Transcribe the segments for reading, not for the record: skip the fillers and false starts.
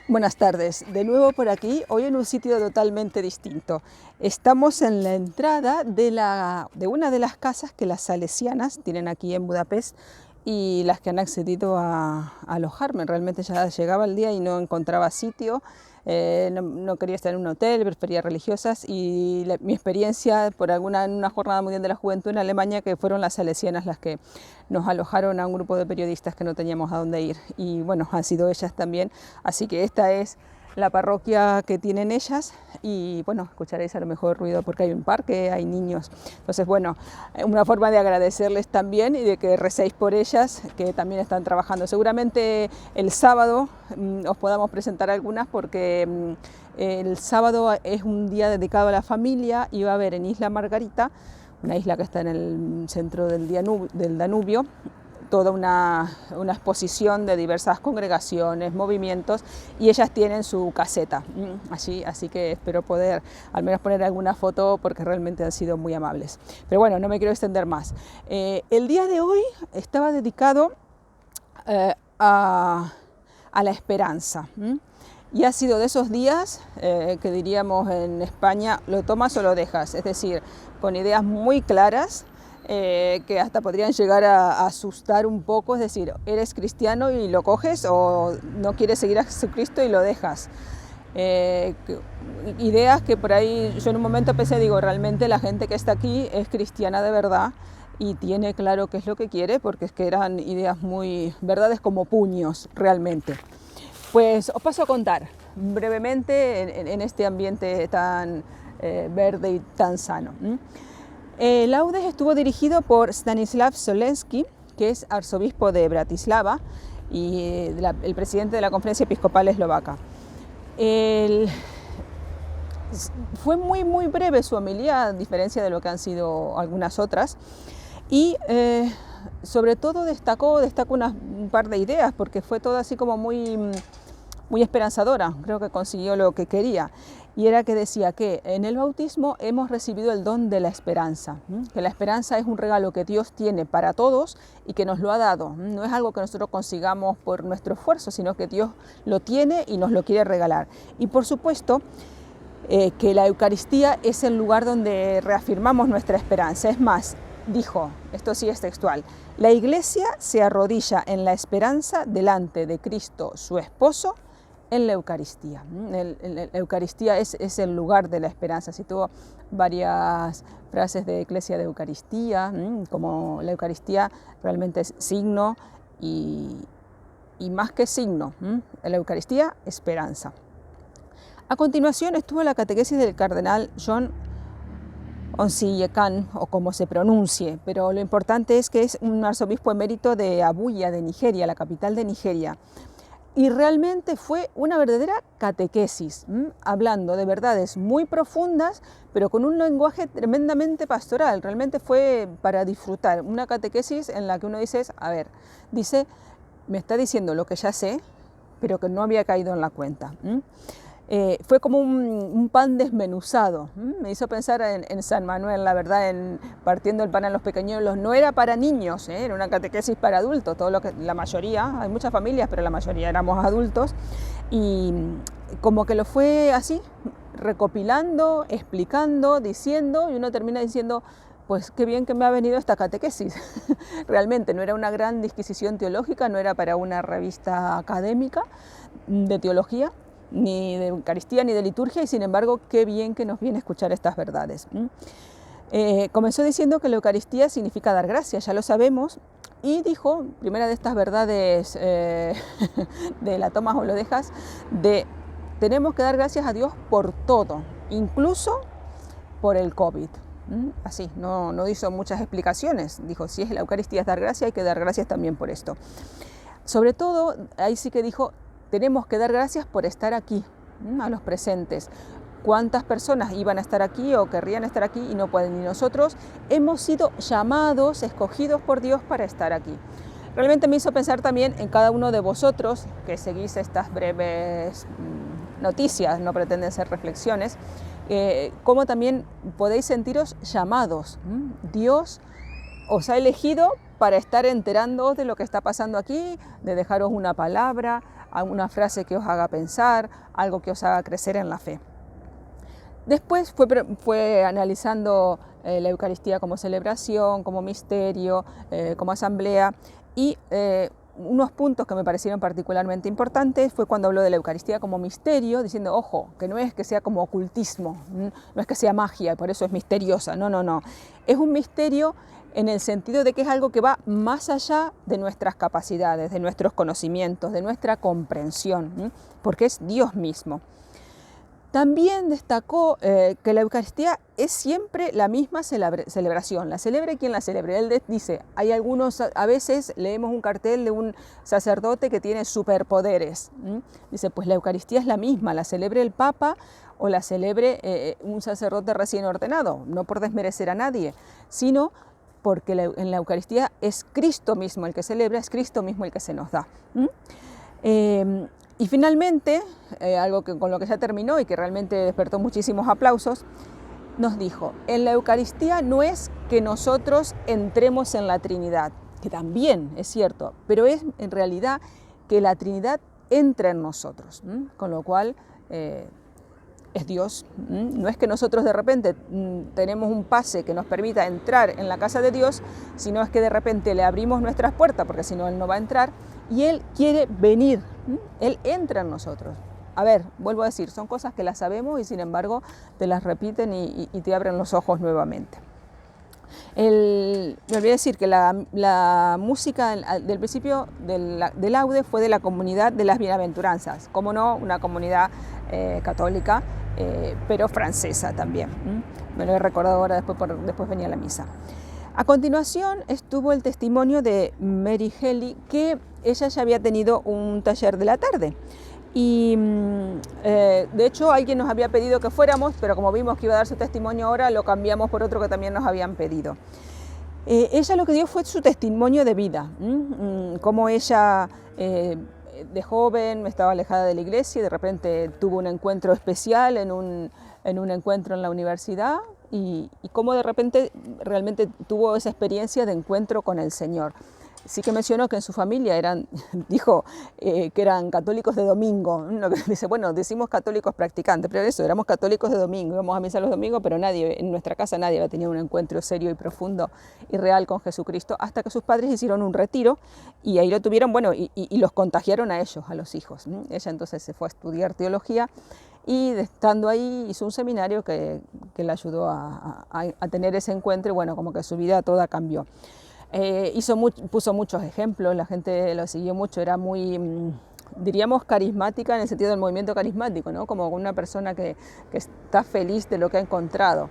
Buenas tardes, de nuevo por aquí, hoy en un sitio totalmente distinto. Estamos en la entrada de una de las casas que las salesianas tienen aquí en Budapest y las que han accedido a alojarme. Realmente ya llegaba el día y no encontraba sitio, no quería estar en un hotel, prefería religiosas y mi experiencia por en una jornada mundial de la juventud en Alemania, que fueron las salesianas las que nos alojaron a un grupo de periodistas que no teníamos a dónde ir, y bueno, han sido ellas también, así que esta es la parroquia que tienen ellas y bueno, escucharéis a lo mejor ruido porque hay un parque, hay niños, entonces bueno, una forma de agradecerles también y de que recéis por ellas, que también están trabajando. Seguramente el sábado os podamos presentar algunas, porque el sábado es un día dedicado a la familia y va a haber en Isla Margarita, una isla que está en el centro del Danubio, toda una exposición de diversas congregaciones, movimientos, y ellas tienen su caseta, así que espero poder al menos poner alguna foto porque realmente han sido muy amables. Pero bueno, no me quiero extender más. El día de hoy estaba dedicado a la esperanza. Y ha sido de esos días que diríamos en España, lo tomas o lo dejas, es decir, con ideas muy claras, que hasta podrían llegar a asustar un poco, es decir, eres cristiano y lo coges, o no quieres seguir a Jesucristo y lo dejas. Ideas que por ahí yo en un momento pensé, digo, realmente la gente que está aquí es cristiana de verdad y tiene claro qué es lo que quiere, porque es que eran ideas muy verdades como puños realmente. Pues os paso a contar brevemente en este ambiente tan verde y tan sano. Laudes estuvo dirigido por Stanislav Solecki, que es arzobispo de Bratislava y el presidente de la Conferencia Episcopal Eslovaca. Fue muy breve su homilía, a diferencia de lo que han sido algunas otras, y sobre todo destacó un par de ideas, porque fue todo así como muy esperanzadora. Creo que consiguió lo que quería, y era que decía que en el bautismo hemos recibido el don de la esperanza, que la esperanza es un regalo que Dios tiene para todos y que nos lo ha dado, no es algo que nosotros consigamos por nuestro esfuerzo, sino que Dios lo tiene y nos lo quiere regalar. Y por supuesto que la Eucaristía es el lugar donde reafirmamos nuestra esperanza. Es más, dijo, esto sí es textual, la Iglesia se arrodilla en la esperanza delante de Cristo, su esposo, en la Eucaristía. La Eucaristía es el lugar de la esperanza. Citó varias frases de Eclesia de Eucaristía, como la Eucaristía realmente es signo y más que signo, la Eucaristía, esperanza. A continuación estuvo la catequesis del cardenal John Onsiyekan, o como se pronuncie, pero lo importante es que es un arzobispo emérito de Abuya, de Nigeria, la capital de Nigeria. Y realmente fue una verdadera catequesis, hablando de verdades muy profundas, pero con un lenguaje tremendamente pastoral. Realmente fue para disfrutar, una catequesis en la que uno dice, a ver, dice, me está diciendo lo que ya sé, pero que no había caído en la cuenta. Fue como un pan desmenuzado. Me hizo pensar en San Manuel, la verdad, en partiendo el pan a los pequeñuelos. No era para niños, era una catequesis para adultos. La mayoría, hay muchas familias, pero la mayoría éramos adultos. Y como que lo fue así, recopilando, explicando, diciendo, y uno termina diciendo, pues qué bien que me ha venido esta catequesis. Realmente no era una gran disquisición teológica, no era para una revista académica de teología, ni de Eucaristía, ni de liturgia, y sin embargo, qué bien que nos viene a escuchar estas verdades. Comenzó diciendo que la Eucaristía significa dar gracias, ya lo sabemos, y dijo, primera de estas verdades de la tomas o lo dejas, tenemos que dar gracias a Dios por todo, incluso por el COVID. Así, no hizo muchas explicaciones, dijo, si es la Eucaristía es dar gracias, hay que dar gracias también por esto. Sobre todo, ahí sí que dijo, tenemos que dar gracias por estar aquí, a los presentes. ¿Cuántas personas iban a estar aquí o querrían estar aquí y no pueden? Y nosotros hemos sido llamados, escogidos por Dios para estar aquí. Realmente me hizo pensar también en cada uno de vosotros que seguís estas breves noticias, no pretenden ser reflexiones, cómo también podéis sentiros llamados. Dios os ha elegido para estar enterándoos de lo que está pasando aquí, de dejaros una palabra, alguna frase que os haga pensar, algo que os haga crecer en la fe. Después fue analizando la Eucaristía como celebración, como misterio, como asamblea, y unos puntos que me parecieron particularmente importantes fue cuando habló de la Eucaristía como misterio, diciendo, ojo, que no es que sea como ocultismo, no es que sea magia y por eso es misteriosa, no, es un misterio en el sentido de que es algo que va más allá de nuestras capacidades, de nuestros conocimientos, de nuestra comprensión, porque es Dios mismo. También destacó que la Eucaristía es siempre la misma celebración, la celebre quien la celebre. Él dice, hay algunos, a veces leemos un cartel de un sacerdote que tiene superpoderes. Dice, pues la Eucaristía es la misma, la celebre el Papa o la celebre un sacerdote recién ordenado, no por desmerecer a nadie, sino porque en la Eucaristía es Cristo mismo el que celebra, es Cristo mismo el que se nos da. Y finalmente, algo con lo que ya terminó y que realmente despertó muchísimos aplausos, nos dijo, en la Eucaristía no es que nosotros entremos en la Trinidad, que también es cierto, pero es en realidad que la Trinidad entra en nosotros, con lo cual es Dios. No es que nosotros de repente tenemos un pase que nos permita entrar en la casa de Dios, sino es que de repente le abrimos nuestras puertas, porque si no Él no va a entrar, y Él quiere venir, Él entra en nosotros. A ver, vuelvo a decir, son cosas que las sabemos y sin embargo te las repiten y te abren los ojos nuevamente. Me olvidé decir que la música del principio del Laude fue de la comunidad de las Bienaventuranzas, como no, una comunidad católica, pero francesa también. Me lo he recordado ahora, después venía la misa. A continuación estuvo el testimonio de Mary Heli, que ella ya había tenido un taller de la tarde. Y de hecho alguien nos había pedido que fuéramos, pero como vimos que iba a dar su testimonio ahora, lo cambiamos por otro que también nos habían pedido. Ella lo que dio fue su testimonio de vida, cómo ella de joven estaba alejada de la iglesia y de repente tuvo un encuentro especial en un encuentro en la universidad y cómo de repente realmente tuvo esa experiencia de encuentro con el Señor. Sí que mencionó que en su familia dijo que eran católicos de domingo. Dice, bueno, decimos católicos practicantes, pero eso, éramos católicos de domingo, íbamos a misa los domingos, pero en nuestra casa nadie había tenido un encuentro serio y profundo y real con Jesucristo, hasta que sus padres hicieron un retiro y ahí lo tuvieron, bueno, y los contagiaron a ellos, a los hijos. Ella entonces se fue a estudiar teología y estando ahí hizo un seminario que le ayudó a tener ese encuentro y bueno, como que su vida toda cambió. Puso muchos ejemplos, la gente lo siguió mucho, era muy, diríamos, carismática en el sentido del movimiento carismático, ¿no? Como una persona que está feliz de lo que ha encontrado.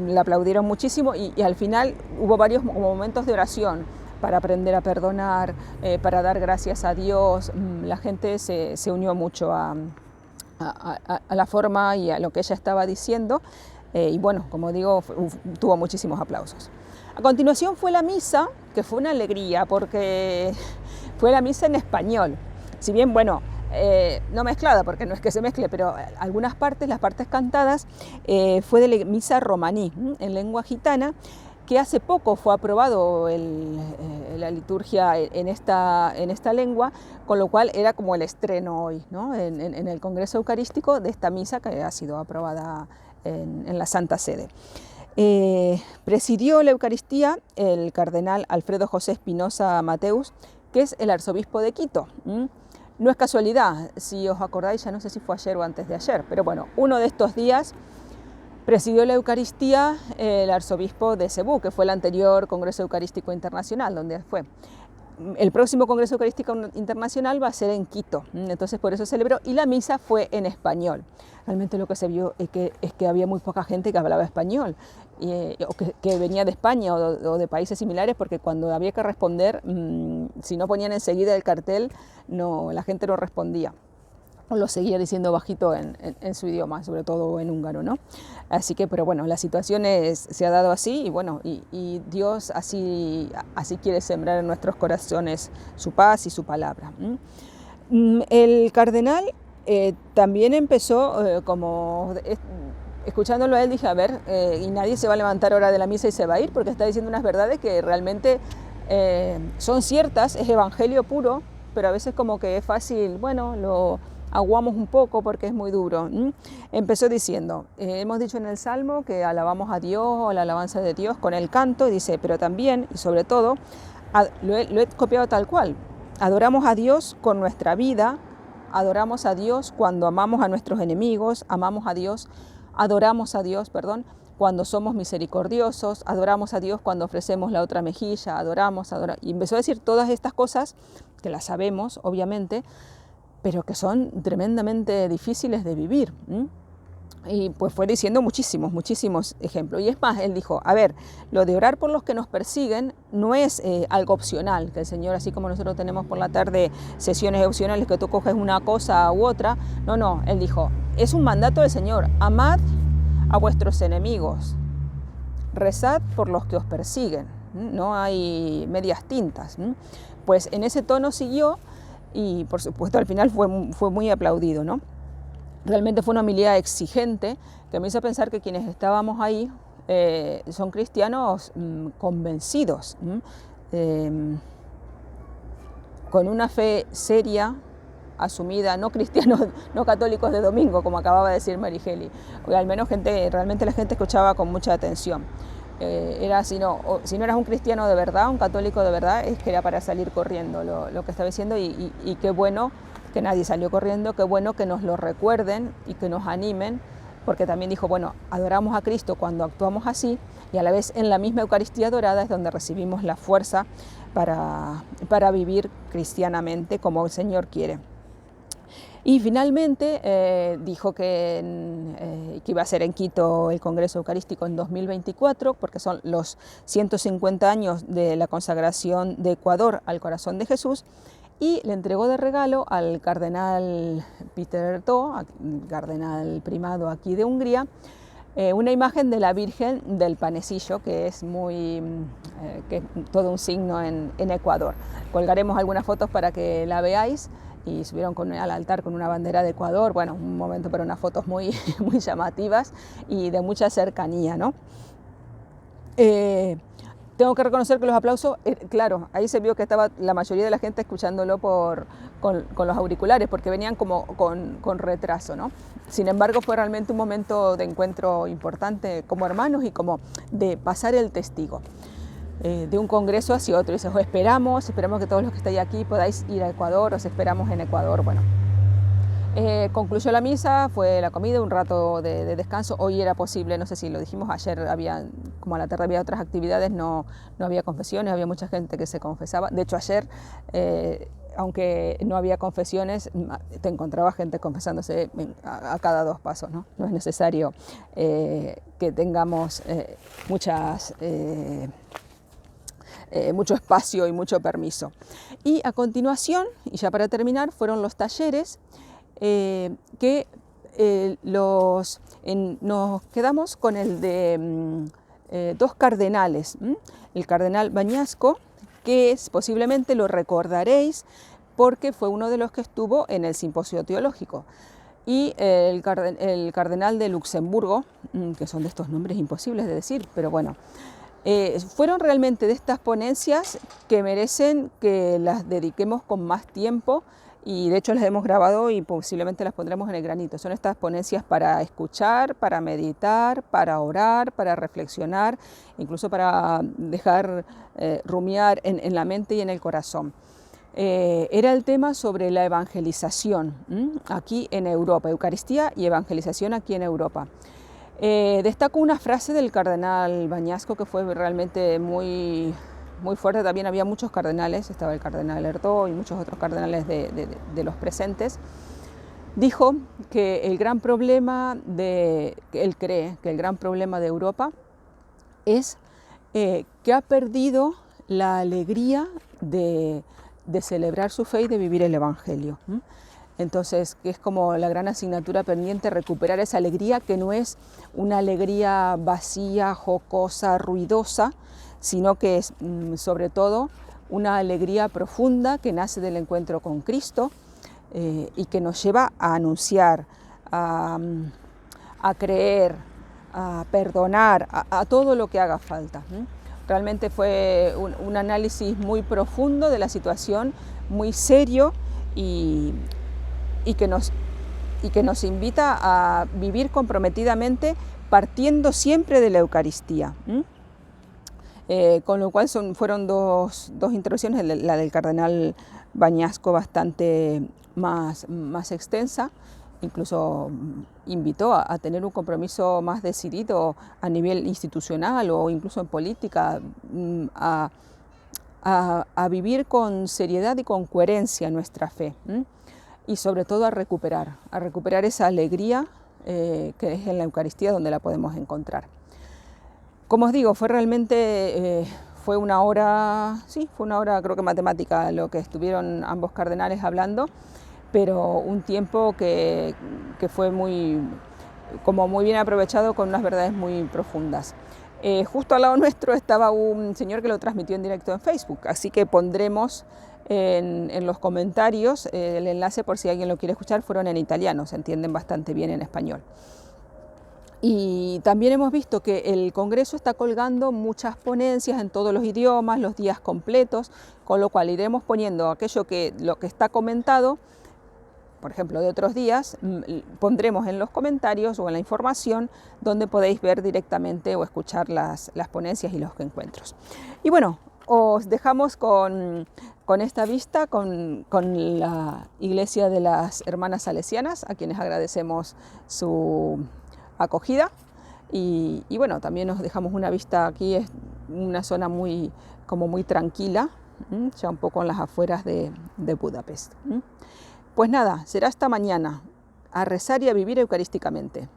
La aplaudieron muchísimo y al final hubo varios momentos de oración para aprender a perdonar, para dar gracias a Dios. La gente se unió mucho a la forma y a lo que ella estaba diciendo y bueno, como digo, tuvo muchísimos aplausos. A continuación fue la misa, que fue una alegría porque fue la misa en español. Si bien, bueno, no mezclada, porque no es que se mezcle, pero algunas partes, las partes cantadas, fue de la misa romaní, en lengua gitana, que hace poco fue aprobado la liturgia en esta lengua, con lo cual era como el estreno hoy, ¿no? en el Congreso Eucarístico de esta misa que ha sido aprobada en la Santa Sede. Presidió la Eucaristía el cardenal Alfredo José Espinosa Mateus, que es el arzobispo de Quito. No es casualidad, si os acordáis, ya no sé si fue ayer o antes de ayer, pero bueno, uno de estos días presidió la Eucaristía el arzobispo de Cebú, que fue el anterior Congreso Eucarístico Internacional, donde fue. El próximo Congreso Eucarístico Internacional va a ser en Quito, entonces por eso celebró, y la misa fue en español. Realmente lo que se vio es que había muy poca gente que hablaba español, o que venía de España o de países similares, porque cuando había que responder, si no ponían enseguida el cartel, la gente no respondía. O lo seguía diciendo bajito en su idioma, sobre todo en húngaro, ¿no? Así que, pero bueno, la situación se ha dado así y bueno, y Dios así quiere sembrar en nuestros corazones su paz y su palabra. El cardenal también empezó, escuchándolo a él, dije, a ver, y nadie se va a levantar ahora de la misa y se va a ir, porque está diciendo unas verdades que realmente son ciertas, es evangelio puro, pero a veces como que es fácil, bueno, lo aguamos un poco porque es muy duro. Empezó diciendo, hemos dicho en el Salmo que alabamos a Dios o la alabanza de Dios con el canto, y dice, pero también y sobre todo, lo he copiado tal cual, adoramos a Dios con nuestra vida, adoramos a Dios cuando amamos a nuestros enemigos, adoramos a Dios, perdón, cuando somos misericordiosos, adoramos a Dios cuando ofrecemos la otra mejilla, adoramos. Y empezó a decir todas estas cosas, que las sabemos, obviamente, pero que son tremendamente difíciles de vivir. Y pues fue diciendo muchísimos ejemplos. Y es más, él dijo, a ver, lo de orar por los que nos persiguen no es algo opcional, que el Señor, así como nosotros tenemos por la tarde sesiones opcionales que tú coges una cosa u otra, no, él dijo, es un mandato del Señor, amad a vuestros enemigos, rezad por los que os persiguen, no hay medias tintas. Pues en ese tono siguió y por supuesto al final fue muy aplaudido, ¿no? Realmente fue una homilía exigente que me hizo pensar que quienes estábamos ahí son cristianos convencidos, con una fe seria, asumida, no cristianos, no católicos de domingo, como acababa de decir Marigeli, o al menos realmente la gente escuchaba con mucha atención. Si no eras un cristiano de verdad, un católico de verdad, es que era para salir corriendo lo que estaba diciendo, y qué bueno que nadie salió corriendo, qué bueno que nos lo recuerden y que nos animen, porque también dijo, bueno, adoramos a Cristo cuando actuamos así, y a la vez en la misma Eucaristía adorada es donde recibimos la fuerza para vivir cristianamente como el Señor quiere. Y finalmente dijo que iba a ser en Quito el Congreso Eucarístico en 2024, porque son los 150 años de la consagración de Ecuador al corazón de Jesús, y le entregó de regalo al cardenal Peter Erto, cardenal primado aquí de Hungría, una imagen de la Virgen del Panecillo, que es que es todo un signo en Ecuador. Colgaremos algunas fotos para que la veáis, y subieron al altar con una bandera de Ecuador, bueno, un momento para unas fotos muy llamativas y de mucha cercanía, ¿no? Tengo que reconocer que los aplausos, claro, ahí se vio que estaba la mayoría de la gente escuchándolo con los auriculares, porque venían como con retraso, ¿no? Sin embargo, fue realmente un momento de encuentro importante como hermanos y como de pasar el testigo de un congreso hacia otro. Y dices, esperamos que todos los que estáis aquí podáis ir a Ecuador, os esperamos en Ecuador. Bueno, concluyó la misa, fue la comida, un rato de descanso. Hoy era posible, no sé si lo dijimos, ayer como a la tarde había otras actividades, no había confesiones, había mucha gente que se confesaba. De hecho, ayer, aunque no había confesiones, te encontraba gente confesándose a cada dos pasos, ¿no? No es necesario que tengamos mucho espacio y mucho permiso. Y a continuación, y ya para terminar, fueron los talleres que nos quedamos con el de dos cardenales. El cardenal Bañasco, que posiblemente lo recordaréis porque fue uno de los que estuvo en el simposio teológico, y el cardenal de Luxemburgo, que son de estos nombres imposibles de decir, pero bueno, fueron realmente de estas ponencias que merecen que las dediquemos con más tiempo, y de hecho las hemos grabado y posiblemente las pondremos en el granito. Son estas ponencias para escuchar, para meditar, para orar, para reflexionar, incluso para dejar rumiar en la mente y en el corazón. Era el tema sobre la evangelización aquí en Europa, Eucaristía y evangelización aquí en Europa. Destaco una frase del cardenal Bañasco que fue realmente muy fuerte. También había muchos cardenales, estaba el cardenal Erto y muchos otros cardenales de los presentes. Dijo que él cree que el gran problema de Europa es que ha perdido la alegría de celebrar su fe y de vivir el Evangelio. Entonces, que es como la gran asignatura pendiente, recuperar esa alegría que no es una alegría vacía, jocosa, ruidosa, sino que es sobre todo una alegría profunda que nace del encuentro con Cristo y que nos lleva a anunciar, a creer, a perdonar, a todo lo que haga falta. Realmente fue un análisis muy profundo de la situación, muy serio y que nos invita a vivir comprometidamente partiendo siempre de la Eucaristía. Con lo cual fueron dos intervenciones, la del cardenal Bañasco bastante más extensa, incluso invitó a tener un compromiso más decidido a nivel institucional o incluso en política, a vivir con seriedad y con coherencia nuestra fe, y sobre todo a recuperar esa alegría que es en la Eucaristía donde la podemos encontrar. Como os digo, fue realmente fue una hora creo que matemática lo que estuvieron ambos cardenales hablando, pero un tiempo que fue muy bien aprovechado con unas verdades muy profundas. Justo al lado nuestro estaba un señor que lo transmitió en directo en Facebook, así que pondremos en los comentarios el enlace por si alguien lo quiere escuchar. Fueron en italiano, se entienden bastante bien en español. Y también hemos visto que el Congreso está colgando muchas ponencias en todos los idiomas, los días completos, con lo cual iremos poniendo lo que está comentado, por ejemplo, de otros días, pondremos en los comentarios o en la información donde podéis ver directamente o escuchar las ponencias y los encuentros. Y bueno, os dejamos con esta vista, con la Iglesia de las Hermanas Salesianas, a quienes agradecemos su acogida. Y bueno, también os dejamos una vista aquí, es una zona muy tranquila, ya un poco en las afueras de Budapest. Pues nada, será hasta mañana, a rezar y a vivir eucarísticamente.